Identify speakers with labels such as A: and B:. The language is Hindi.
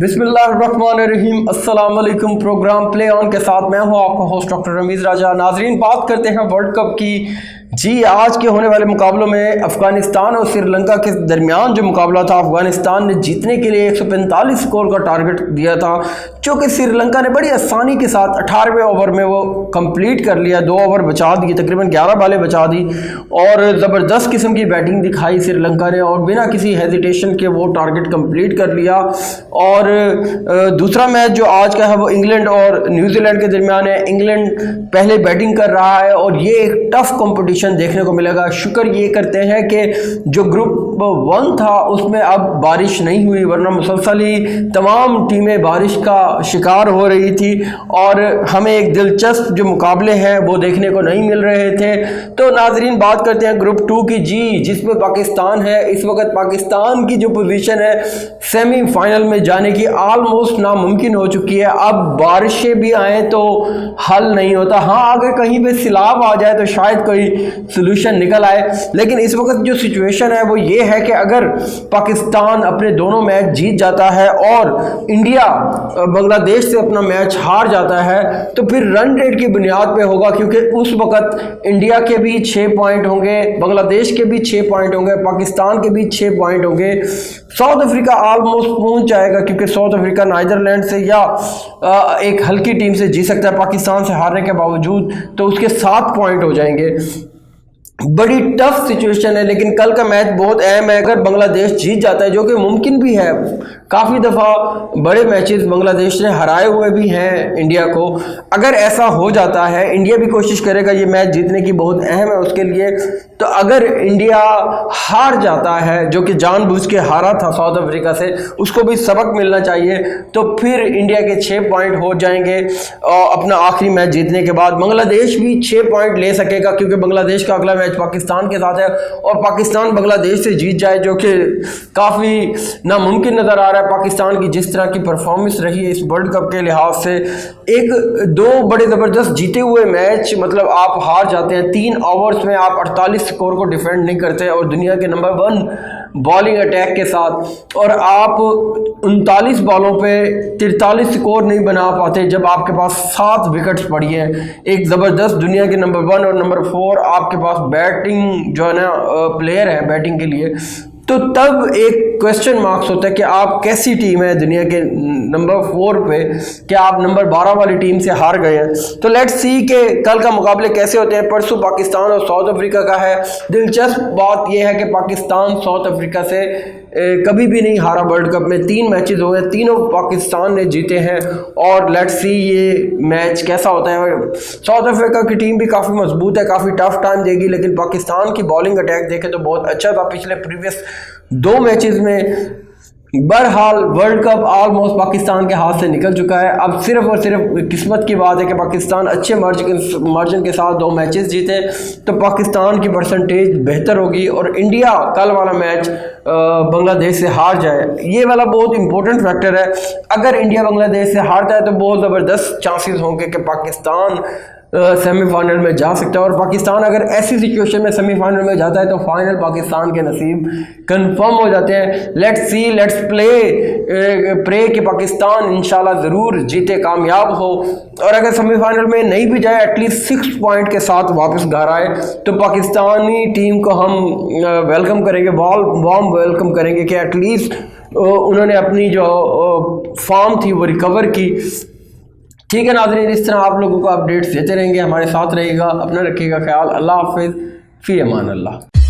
A: बिस्मिल्लाहिर्रहमानिर्रहीम। अस्सलाम वालेकुम। प्रोग्राम प्ले ऑन के साथ मैं हूं आपका होस्ट डॉक्टर रमीज़ राजा। नाजरीन, बात करते हैं वर्ल्ड कप की। जी, आज के होने वाले मुकाबलों में अफ़गानिस्तान और श्रीलंका के दरमियान जो मुकाबला था, अफ़गानिस्तान ने जीतने के लिए 145 स्कोर का टारगेट दिया था, जो कि श्रीलंका ने बड़ी आसानी के साथ 18वें ओवर में वो कंप्लीट कर लिया। 2 ओवर बचा दिए, तकरीबन 11 बालें बचा दी और ज़बरदस्त किस्म की बैटिंग दिखाई श्रीलंका ने और बिना किसी हेजिटेशन के वो टारगेट कंप्लीट कर लिया। और दूसरा मैच जो आज का है वो इंग्लैंड और न्यूजीलैंड के दरमियान है। इंग्लैंड पहले बैटिंग कर रहा है और ये एक टफ कंपटीशन देखने को मिलेगा। शुक्र ये करते हैं कि जो ग्रुप 1 था उसमें अब बारिश नहीं हुई, वरना मुसलसल ही तमाम टीमें बारिश का शिकार हो रही थी और हमें एक दिलचस्प जो मुकाबले हैं वो देखने को नहीं मिल रहे थे। तो नाजरीन, बात करते हैं ग्रुप 2 की। जी, जिसमें पाकिस्तान है। इस वक्त पाकिस्तान की जो पोजीशन है सेमीफाइनल में जाने की ऑलमोस्ट नामुमकिन हो चुकी है। अब बारिशें भी आए तो हल नहीं होता। हाँ, अगर कहीं पे सैलाब आ जाए तो शायद कोई सोल्यूशन निकल आए, लेकिन इस वक्त जो सिचुएशन है वो ये है कि अगर पाकिस्तान अपने दोनों मैच जीत जाता है और इंडिया बांग्लादेश से अपना मैच हार जाता है तो फिर रन रेट की बुनियाद पे होगा, क्योंकि उस वक्त इंडिया के भी 6 पॉइंट होंगे, बांग्लादेश के भी 6 पॉइंट होंगे, पाकिस्तान के भी 6 पॉइंट होंगे। साउथ अफ्रीका ऑलमोस्ट पहुंच जाएगा, क्योंकि साउथ अफ्रीका नीदरलैंड से या एक हल्की टीम से जीत सकता है पाकिस्तान से हारने के बावजूद, तो उसके 7 पॉइंट हो जाएंगे। बड़ी टफ सिचुएशन है, लेकिन कल का मैच बहुत अहम है। अगर बांग्लादेश जीत जाता है, जो कि मुमकिन भी है, काफ़ी दफ़ा बड़े मैचेस बांग्लादेश ने हराए हुए भी हैं इंडिया को। अगर ऐसा हो जाता है, इंडिया भी कोशिश करेगा ये मैच जीतने की, बहुत अहम है उसके लिए। तो अगर इंडिया हार जाता है, जो कि जानबूझ के हारा था साउथ अफ्रीका से, उसको भी सबक मिलना चाहिए। तो फिर इंडिया के 6 पॉइंट हो जाएंगे अपना आखिरी मैच जीतने के बाद। बांग्लादेश भी 6 पॉइंट ले सकेगा, क्योंकि बांग्लादेश का अगला मैच पाकिस्तान के साथ है और पाकिस्तान बांग्लादेश से जीत जाए, जो कि काफ़ी नामुमकिन नज़र आ रहा है। पाकिस्तान की जिस तरह की परफॉर्मेंस रही है इस वर्ल्ड कप के लिहाज से, 1-2 बड़े ज़बरदस्त जीते हुए मैच, मतलब आप हार जाते हैं 3 ओवर्स में, आप 48 स्कोर को डिफेंड नहीं करते और दुनिया के नंबर 1 बॉलिंग अटैक के साथ, और आप 39 बॉलों पे 43 स्कोर नहीं बना पाते जब आपके पास 7 विकेट्स पड़ी हैं। एक ज़बरदस्त दुनिया के नंबर 1 और नंबर 4 आपके पास बैटिंग जो है ना प्लेयर है बैटिंग के लिए, तो तब एक क्वेश्चन मार्क्स होता है कि आप कैसी टीम है दुनिया के नंबर 4 पे, कि आप नंबर 12 वाली टीम से हार गए हैं। तो लेट्स सी कि कल का मुकाबले कैसे होते हैं। परसों पाकिस्तान और साउथ अफ्रीका का है। दिलचस्प बात यह है कि पाकिस्तान साउथ अफ्रीका से कभी भी नहीं हारा वर्ल्ड कप में। 3 मैचेस हुए, तीनों पाकिस्तान ने जीते हैं और लेट्स सी ये मैच कैसा होता है। साउथ अफ्रीका की टीम भी काफ़ी मजबूत है, काफ़ी टफ टाइम देगी, लेकिन पाकिस्तान की बॉलिंग अटैक देखें तो बहुत अच्छा था पिछले प्रीवियस 2 मैचेस में। बहरहाल वर्ल्ड कप ऑलमोस्ट पाकिस्तान के हाथ से निकल चुका है। अब सिर्फ और सिर्फ किस्मत की बात है कि पाकिस्तान अच्छे मार्जिन के साथ 2 मैचेस जीते तो पाकिस्तान की परसेंटेज बेहतर होगी और इंडिया कल वाला मैच बांग्लादेश से हार जाए, ये वाला बहुत इंपॉर्टेंट फैक्टर है। अगर इंडिया बांग्लादेश से हारता है तो बहुत ज़बरदस्त चांसेस होंगे कि पाकिस्तान सेमीफाइनल में जा सकता है, और पाकिस्तान अगर ऐसी सिचुएशन में सेमीफाइनल में जाता है तो फाइनल पाकिस्तान के नसीब कंफर्म हो जाते हैं। लेट्स सी, लेट्स प्रे कि पाकिस्तान इंशाल्लाह ज़रूर जीते, कामयाब हो, और अगर सेमीफाइनल में नहीं भी जाए एटलीस्ट 6 पॉइंट के साथ वापस घर आए तो पाकिस्तानी टीम को हम वेलकम करेंगे, वार्म वेलकम करेंगे कि एटलीस्ट उन्होंने अपनी जो फॉर्म थी वो रिकवर की। ठीक है नाज़रीन, इस तरह आप लोगों को अपडेट्स देते रहेंगे, हमारे साथ रहिएगा, अपना रखिएगा ख्याल। अल्लाह हाफ़िज़, फ़ी अमान अल्लाह।